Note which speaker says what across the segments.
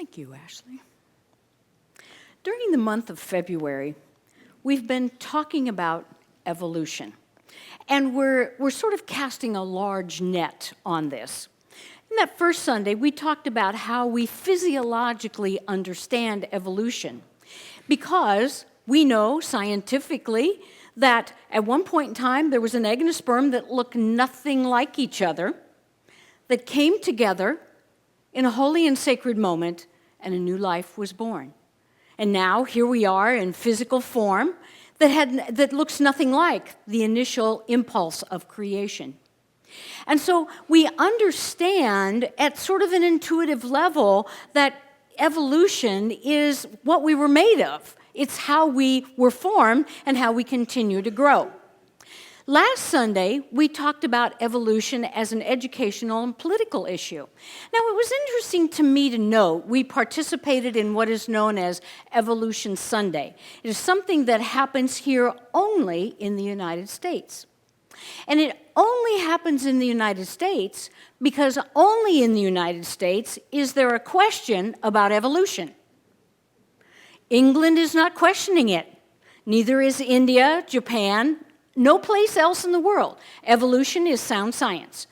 Speaker 1: Thank you, Ashley. During the month of February, we've been talking about evolution, and we're sort of casting a large net on this. In that first Sunday, we talked about how we physiologically understand evolution, because we know scientifically that at one point in time there was an egg and a sperm that looked nothing like each other, that came together in a holy and sacred moment, and a new life was born. And now here we are in physical form that looks nothing like the initial impulse of creation. And so we understand at sort of an intuitive level that evolution is what we were made of. It's how we were formed and how we continue to grow. Last Sunday, we talked about evolution as an educational and political issue. Now, it was interesting to me to note we participated in what is known as Evolution Sunday. It is something that happens here only in the United States. And it only happens in the United States because only in the United States is there a question about evolution. England is not questioning it. Neither is India, Japan, no place else in the world. Evolution is sound science.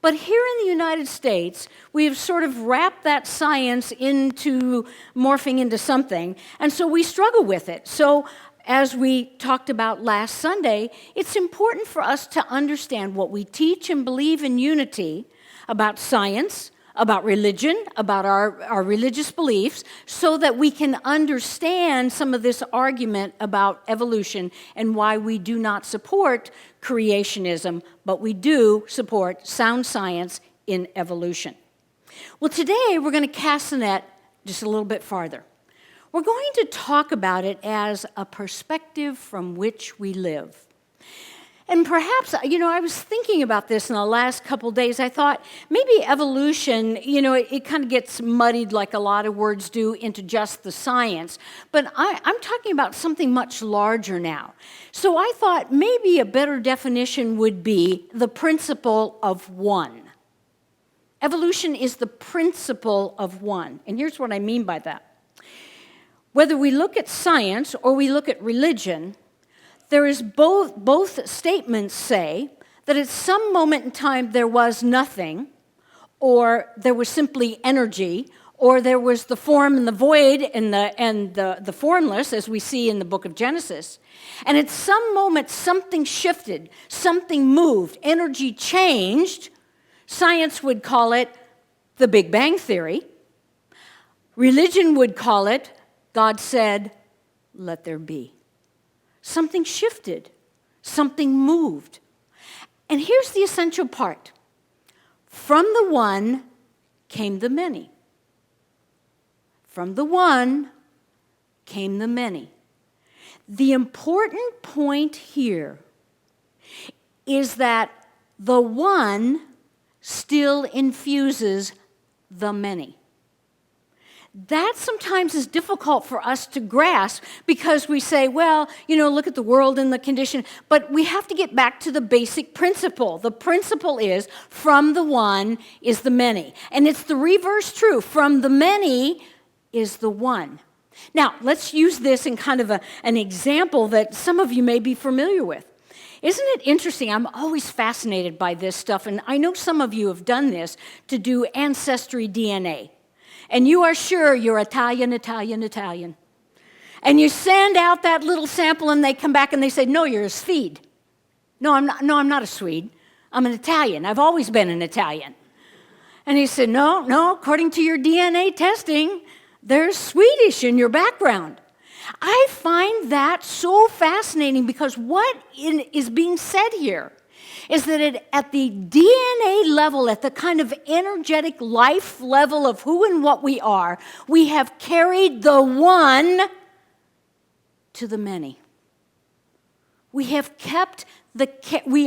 Speaker 1: But here in the United States, we have sort of wrapped that science into morphing into something, and so we struggle with it. So as we talked about last Sunday, it's important for us to understand what we teach and believe in unity about science, about religion, about our religious beliefs, so that we can understand some of this argument about evolution and why we do not support creationism, but we do support sound science in evolution. Well, today we're going to cast the net just a little bit farther. We're going to talk about it as a perspective from which we live. And perhaps, I was thinking about this in the last couple days. I thought maybe evolution, it kind of gets muddied like a lot of words do into just the science. But I'm talking about something much larger now. So I thought maybe a better definition would be the principle of one. Evolution is the principle of one. And here's what I mean by that. Whether we look at science or we look at religion, there is both statements say that at some moment in time there was nothing, or there was simply energy, or there was the form and the void and the formless, as we see in the book of Genesis. And at some moment something shifted, something moved, energy changed. Science would call it the Big Bang Theory. Religion would call it, God said, let there be. Something shifted, something moved. And here's the essential part. From the one came the many. From the one came the many. The important point here is that the one still infuses the many. That sometimes is difficult for us to grasp because we say, well, look at the world and the condition. But we have to get back to the basic principle. The principle is, from the one is the many. And it's the reverse true. From the many is the one. Now, let's use this in kind of an example that some of you may be familiar with. Isn't it interesting? I'm always fascinated by this stuff. And I know some of you have done this to do ancestry DNA. And you are sure you're Italian. And you send out that little sample and they come back and they say, no, you're a Swede. No, I'm not a Swede. I'm an Italian. I've always been an Italian. And he said, no, according to your DNA testing, there's Swedish in your background. I find that so fascinating because what is being said here is that at the DNA level, at the kind of energetic life level of who and what we are, we have carried the one to the many. We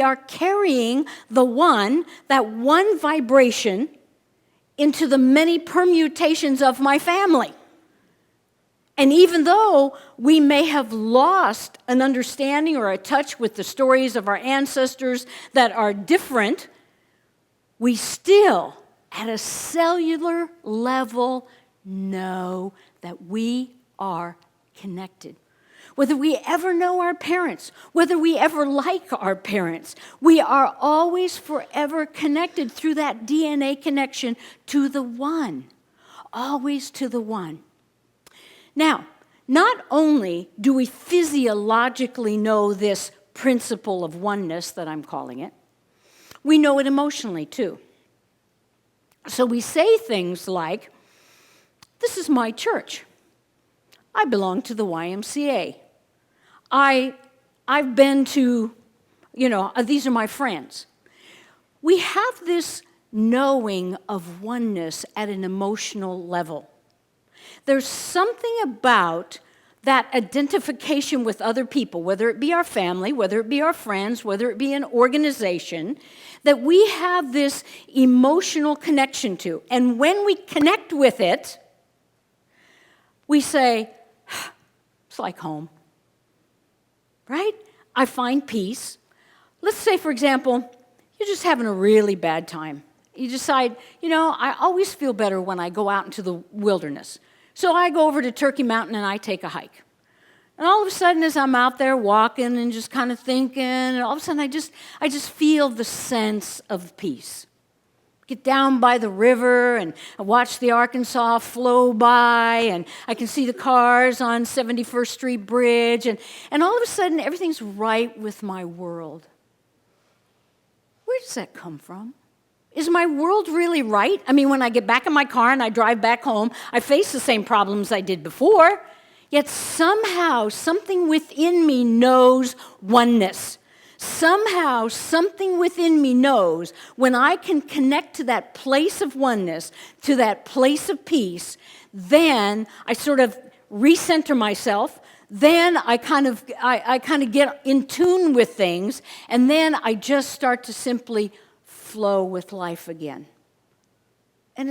Speaker 1: are carrying the one, that one vibration, into the many permutations of my family. And even though we may have lost an understanding or a touch with the stories of our ancestors that are different, we still, at a cellular level, know that we are connected. Whether we ever know our parents, whether we ever like our parents, we are always forever connected through that DNA connection to the one. Always to the one. Now, not only do we physiologically know this principle of oneness that I'm calling it, we know it emotionally too. So we say things like, this is my church. I belong to the YMCA. I've been to, these are my friends. We have this knowing of oneness at an emotional level. There's something about that identification with other people, whether it be our family, whether it be our friends, whether it be an organization, that we have this emotional connection to. And when we connect with it, we say, it's like home, right? I find peace. Let's say, for example, you're just having a really bad time. You decide, I always feel better when I go out into the wilderness. So I go over to Turkey Mountain and I take a hike. And all of a sudden, as I'm out there walking and just kind of thinking, and all of a sudden I just feel the sense of peace. Get down by the river and I watch the Arkansas flow by, and I can see the cars on 71st Street Bridge, and all of a sudden everything's right with my world. Where does that come from? Is my world really right? I mean, when I get back in my car and I drive back home, I face the same problems I did before, yet somehow something within me knows oneness. Somehow something within me knows when I can connect to that place of oneness, to that place of peace, then I sort of recenter myself. Then I kind of get in tune with things, and then I just start to simply flow with life again. And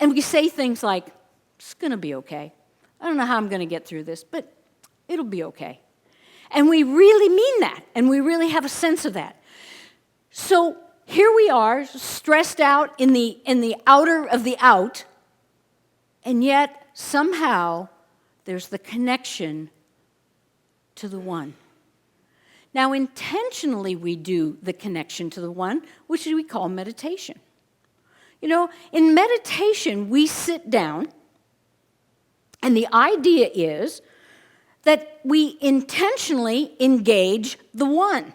Speaker 1: we say things like, it's going to be okay. I don't know how I'm going to get through this, but it'll be okay. And we really mean that, and we really have a sense of that. So here we are, stressed out in the outer of the out, and yet somehow there's the connection to the one. Now, intentionally we do the connection to the one, which we call meditation. In meditation, we sit down, and the idea is that we intentionally engage the one.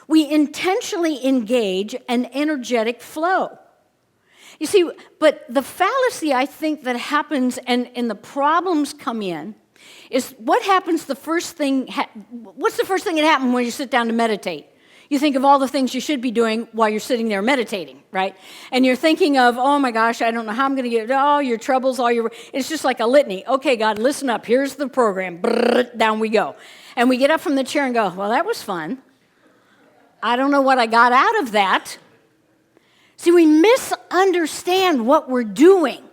Speaker 1: We intentionally engage an energetic flow. You see, but the fallacy I think that happens and the problems come in is what happens what's the first thing that happens when you sit down to meditate? You think of all the things you should be doing while you're sitting there meditating, right? And you're thinking of, oh my gosh, I don't know how I'm going to get, all your troubles, it's just like a litany. Okay, God, listen up. Here's the program. Brrr, down we go. And we get up from the chair and go, well, that was fun. I don't know what I got out of that. See, we misunderstand what we're doing.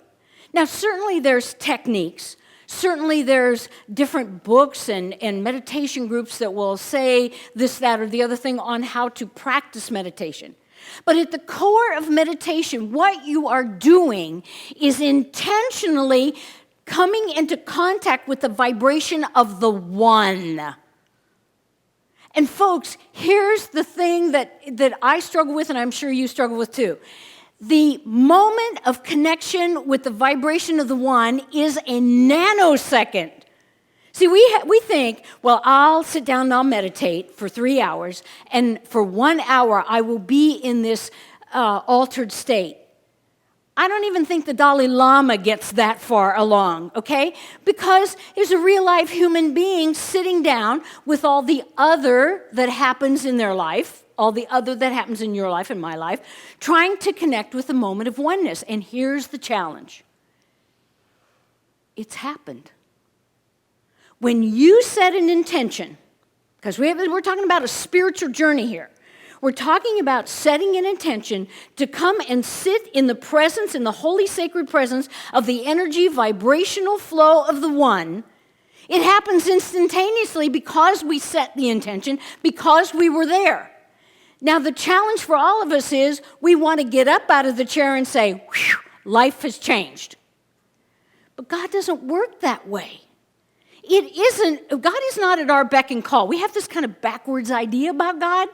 Speaker 1: Now, certainly there's techniques. Certainly there's different books and meditation groups that will say this, that, or the other thing on how to practice meditation. But at the core of meditation, what you are doing is intentionally coming into contact with the vibration of the one. And folks, here's the thing that I struggle with, and I'm sure you struggle with too. The moment of connection with the vibration of the one is a nanosecond. See, we think, well, I'll sit down and I'll meditate for 3 hours, and for 1 hour I will be in this altered state. I don't even think the Dalai Lama gets that far along, okay? Because there's a real-life human being sitting down with all the other that happens in their life, all the other that happens in your life and my life, trying to connect with the moment of oneness. And here's the challenge. It's happened. When you set an intention, because we're talking about a spiritual journey here, we're talking about setting an intention to come and sit in the presence, in the holy sacred presence of the energy vibrational flow of the one. It happens instantaneously because we set the intention, because we were there. Now, the challenge for all of us is we want to get up out of the chair and say, life has changed. But God doesn't work that way. God is not at our beck and call. We have this kind of backwards idea about God.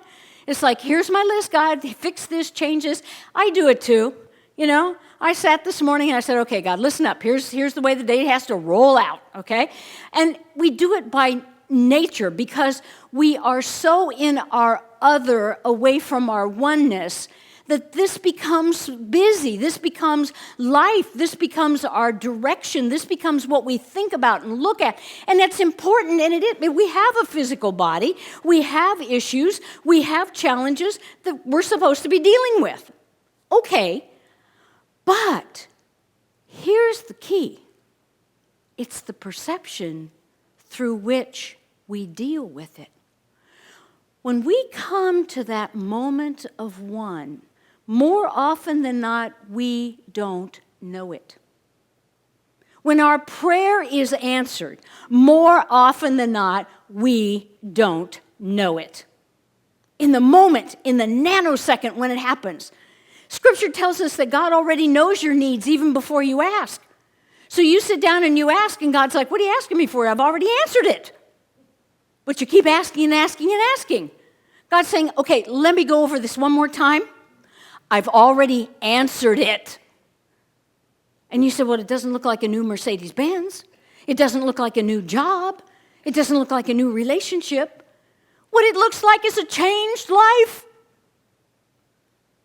Speaker 1: It's like, here's my list, God, fix this, change this. I do it too, I sat this morning and I said, okay, God, listen up. Here's the way the day has to roll out, okay? And we do it by nature because we are so in our other, away from our oneness, that this becomes busy, this becomes life, this becomes our direction, this becomes what we think about and look at. And that's important, and we have a physical body, we have issues, we have challenges that we're supposed to be dealing with. Okay, but here's the key. It's the perception through which we deal with it. When we come to that moment of one, more often than not, we don't know it. When our prayer is answered, more often than not, we don't know it. In the moment, in the nanosecond when it happens, Scripture tells us that God already knows your needs even before you ask. So you sit down and you ask, and God's like, what are you asking me for? I've already answered it. But you keep asking and asking and asking. God's saying, okay, let me go over this one more time. I've already answered it. And you said, well, it doesn't look like a new Mercedes-Benz. It doesn't look like a new job. It doesn't look like a new relationship. What it looks like is a changed life.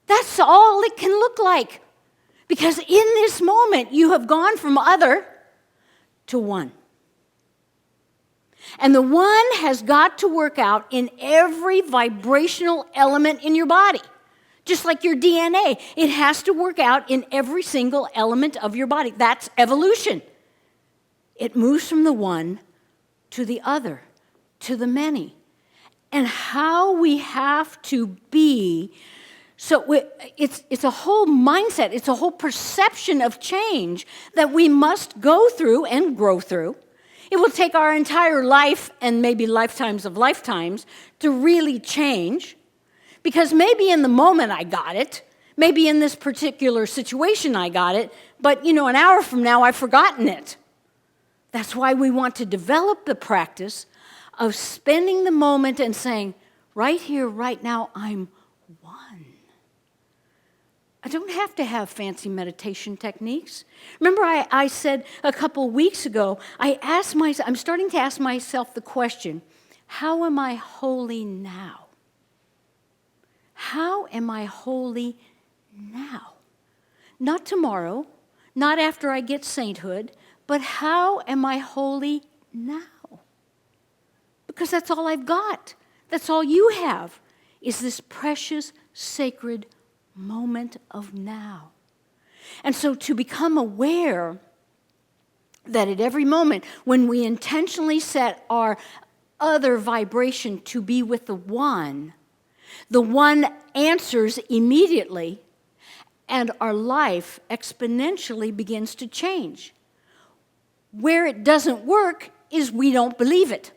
Speaker 1: That's all it can look like. Because in this moment, you have gone from other to one. And the one has got to work out in every vibrational element in your body. Just like your DNA, it has to work out in every single element of your body. That's evolution. It moves from the one to the other, to the many. And how we have to be, it's a whole mindset, it's a whole perception of change that we must go through and grow through. It will take our entire life and maybe lifetimes of lifetimes to really change. Because maybe in the moment I got it, maybe in this particular situation I got it, but an hour from now I've forgotten it. That's why we want to develop the practice of spending the moment and saying, right here, right now, I'm one. I don't have to have fancy meditation techniques. Remember I said a couple weeks ago, I'm starting to ask myself the question, how am I holy now? How am I holy now? Not tomorrow, not after I get sainthood, but how am I holy now? Because that's all I've got. That's all you have, is this precious, sacred moment of now. And so to become aware that at every moment, when we intentionally set our other vibration to be with the one answers immediately, and our life exponentially begins to change. Where it doesn't work is we don't believe it.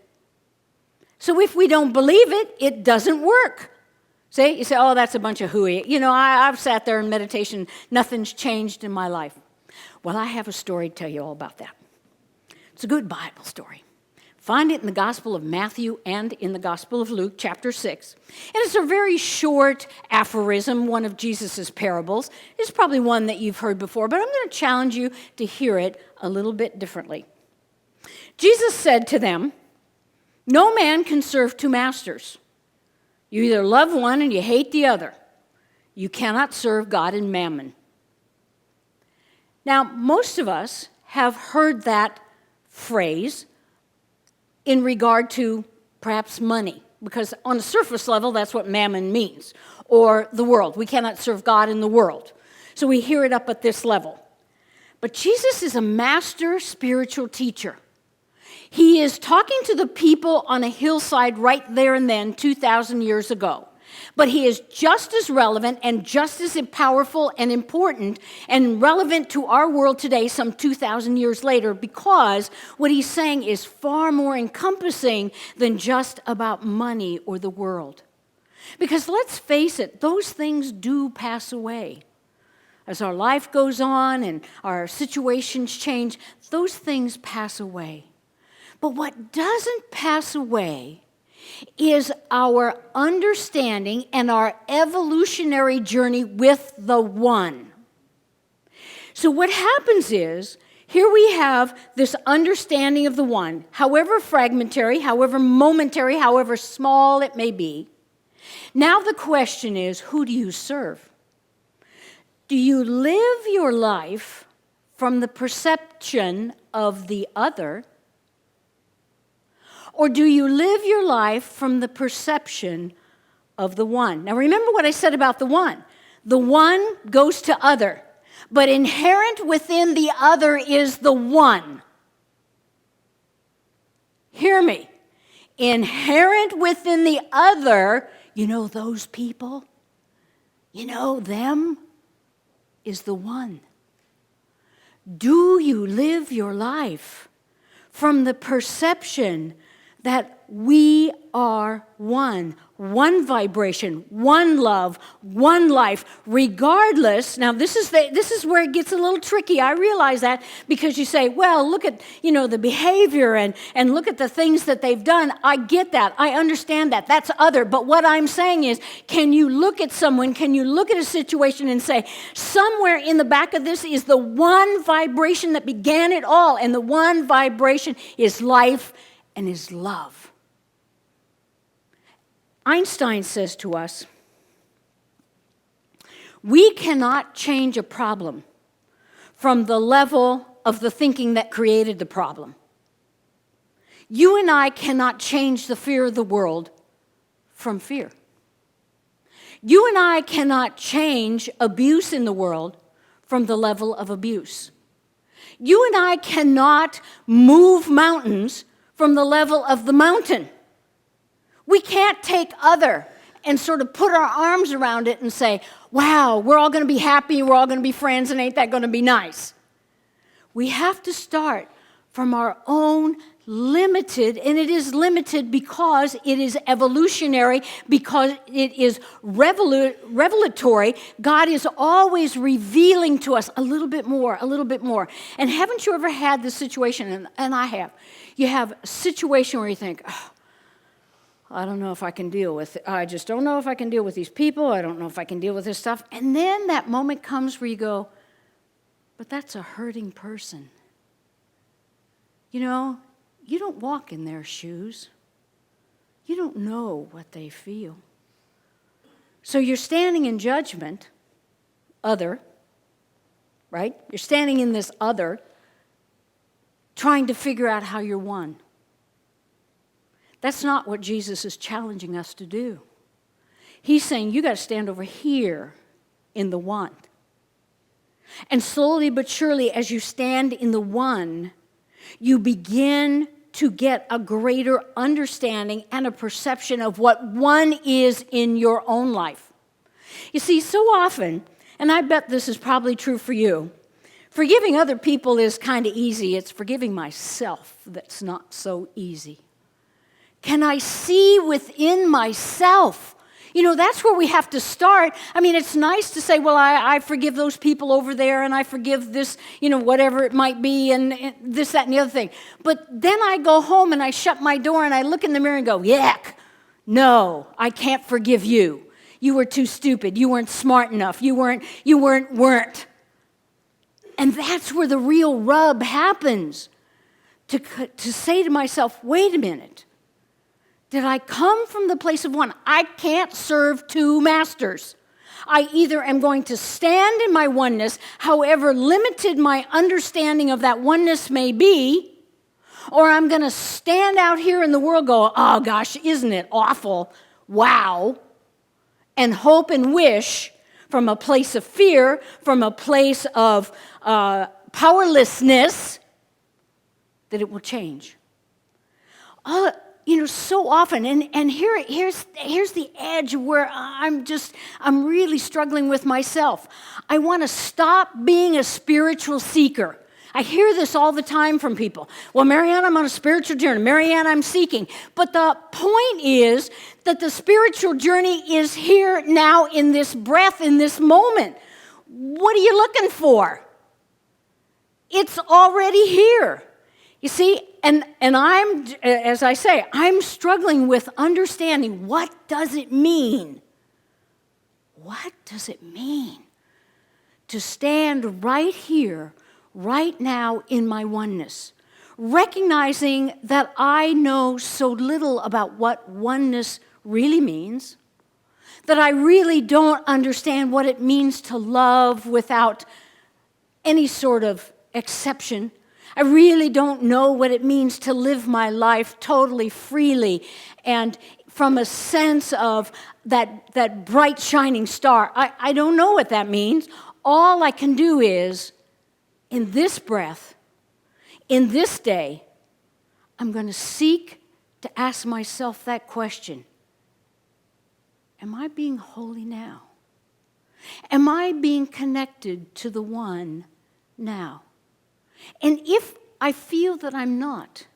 Speaker 1: So if we don't believe it, it doesn't work. See, you say, oh, that's a bunch of hooey. I've sat there in meditation, nothing's changed in my life. Well, I have a story to tell you all about that. It's a good Bible story. Find it in the Gospel of Matthew and in the Gospel of Luke, chapter 6. And it's a very short aphorism, one of Jesus' parables. It's probably one that you've heard before, but I'm going to challenge you to hear it a little bit differently. Jesus said to them, no man can serve two masters. You either love one and you hate the other. You cannot serve God and mammon. Now, most of us have heard that phrase in regard to perhaps money, because on a surface level, that's what mammon means, or the world. We cannot serve God in the world. So we hear it up at this level. But Jesus is a master spiritual teacher. He is talking to the people on a hillside right there and then, 2,000 years ago. But he is just as relevant and just as powerful and important and relevant to our world today some 2,000 years later, because what he's saying is far more encompassing than just about money or the world. Because let's face it, those things do pass away. as our life goes on and our situations change, those things pass away. But what doesn't pass away is our understanding and our evolutionary journey with the One. So what happens is, here we have this understanding of the One, however fragmentary, however momentary, however small it may be. Now the question is, who do you serve? Do you live your life from the perception of the other? Or do you live your life from the perception of the One? Now remember what I said about the One. The One goes to other, but inherent within the other is the One. Hear me. Inherent within the other, you know those people? You know them? Is the One. Do you live your life from the perception that we are one vibration, one love, one life, regardless? Now, this is where it gets a little tricky. I realize that, because you say, well, look at, the behavior and look at the things that they've done. I get that. I understand that. That's other. But what I'm saying is, can you look at someone, can you look at a situation and say, somewhere in the back of this is the one vibration that began it all, and the one vibration is life and is love. Einstein says to us, we cannot change a problem from the level of the thinking that created the problem. You and I cannot change the fear of the world from fear. You and I cannot change abuse in the world from the level of abuse. You and I cannot move mountains from the level of the mountain. We can't take other and sort of put our arms around it and say, wow, we're all going to be happy, we're all going to be friends, and ain't that going to be nice? We have to start from our own limited, and it is limited because it is evolutionary, because it is revelatory. God is always revealing to us a little bit more, a little bit more. And haven't you ever had this situation, and I have. You have a situation where you think, oh, I don't know if I can deal with it. I just don't know if I can deal with these people. I don't know if I can deal with this stuff. And then that moment comes where you go, but that's a hurting person. You don't walk in their shoes. You don't know what they feel. So you're standing in judgment, other, right? You're standing in this other, trying to figure out how you're one. That's not what Jesus is challenging us to do. He's saying, you got to stand over here in the one. And slowly but surely, as you stand in the one, you begin to get a greater understanding and a perception of what one is in your own life. You see, so often, and I bet this is probably true for you, forgiving other people is kind of easy. It's forgiving myself that's not so easy. Can I see within myself? That's where we have to start. I mean, it's nice to say, well, I forgive those people over there, and I forgive this, whatever it might be, and this, that, and the other thing. But then I go home and I shut my door and I look in the mirror and go, yuck, no, I can't forgive you. You were too stupid. You weren't smart enough. You weren't. And that's where the real rub happens. To say to myself, wait a minute. Did I come from the place of one? I can't serve two masters. I either am going to stand in my oneness, however limited my understanding of that oneness may be, or I'm going to stand out here in the world, go, oh gosh, isn't it awful? Wow. And hope and wish from a place of fear, from a place of powerlessness, that it will change. So often, and here's the edge where I'm really struggling with myself. I want to stop being a spiritual seeker. I hear this all the time from people. Well, Marianne, I'm on a spiritual journey. Marianne, I'm seeking. But the point is that the spiritual journey is here now in this breath, in this moment. What are you looking for? It's already here. You see, and I'm, as I say, I'm struggling with understanding, what does it mean? What does it mean to stand right here, right now in my oneness, recognizing that I know so little about what oneness really means, that I really don't understand what it means to love without any sort of exception. I really don't know what it means to live my life totally freely and from a sense of that bright shining star. I don't know what that means. All I can do is, in this breath, in this day, I'm going to seek to ask myself that question. Am I being holy now? Am I being connected to the one now? And if I feel that I'm not,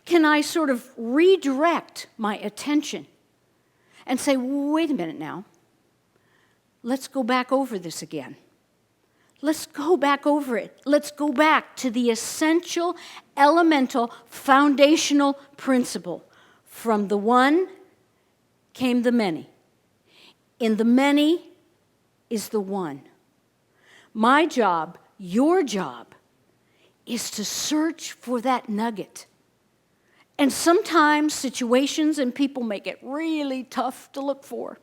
Speaker 1: can I sort of redirect my attention and say, wait a minute now, let's go back over this again. Let's go back over it. Let's go back to the essential, elemental, foundational principle. From the one came the many. In the many is the one. My job, your job, is to search for that nugget. And sometimes situations and people make it really tough to look for.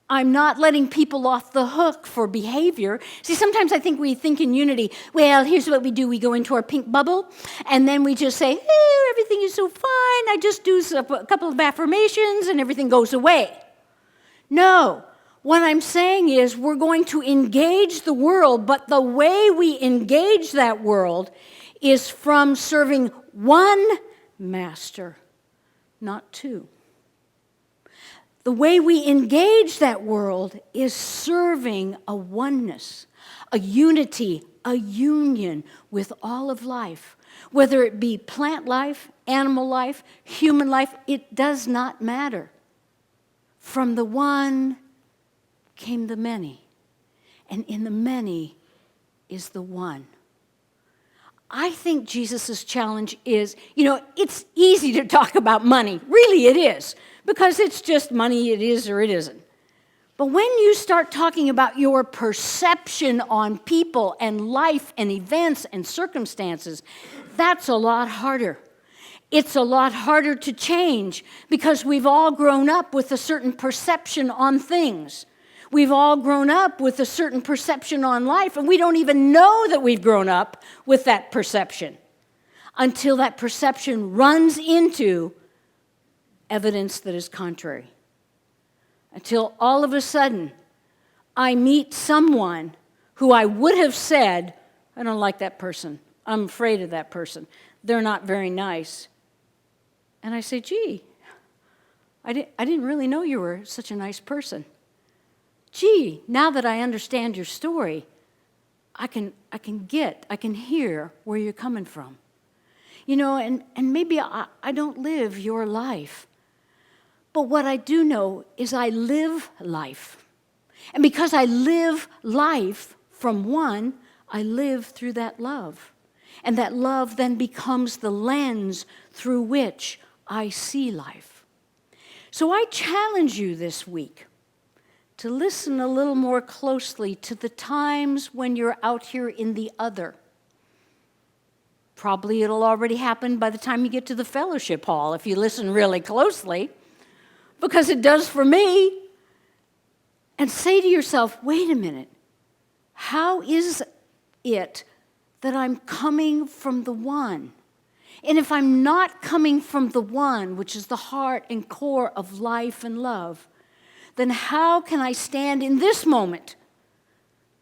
Speaker 1: I'm not letting people off the hook for behavior. See, sometimes I think we think in unity, well, here's what we do. We go into our pink bubble, and then we just say, hey, everything is so fine. I just do a couple of affirmations, and everything goes away. No. What I'm saying is we're going to engage the world, but the way we engage that world is from serving one master, not two. The way we engage that world is serving a oneness, a unity, a union with all of life. Whether it be plant life, animal life, human life, it does not matter. From the one came the many, and in the many is the one. I think Jesus' challenge is, it's easy to talk about money. Really, it is. Because it's just money, it is or it isn't. But when you start talking about your perception on people and life and events and circumstances, that's a lot harder. It's a lot harder to change because we've all grown up with a certain perception on things. We've all grown up with a certain perception on life, and we don't even know that we've grown up with that perception until that perception runs into evidence that is contrary. Until all of a sudden, I meet someone who I would have said, I don't like that person. I'm afraid of that person. They're not very nice. And I say, gee, I didn't really know you were such a nice person. Gee, now that I understand your story, I can hear where you're coming from. And maybe I don't live your life. But what I do know is I live life. And because I live life from one, I live through that love. And that love then becomes the lens through which I see life. So I challenge you this week to listen a little more closely to the times when you're out here in the other. Probably it'll already happen by the time you get to the fellowship hall if you listen really closely. Because it does for me. And say to yourself, wait a minute, how is it that I'm coming from the one? And if I'm not coming from the one, which is the heart and core of life and love, then how can I stand in this moment?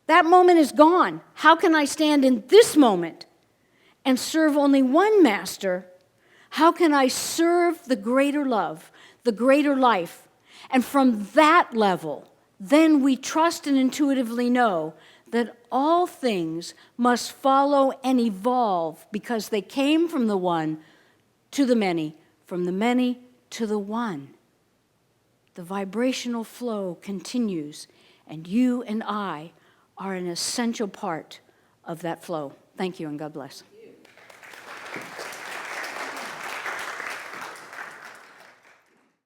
Speaker 1: That moment is gone. How can I stand in this moment and serve only one master? How can I serve the greater love, the greater life? And from that level, then we trust and intuitively know that all things must follow and evolve because they came from the one to the many, from the many to the one. The vibrational flow continues, and you and I are an essential part of that flow. Thank you, and God bless.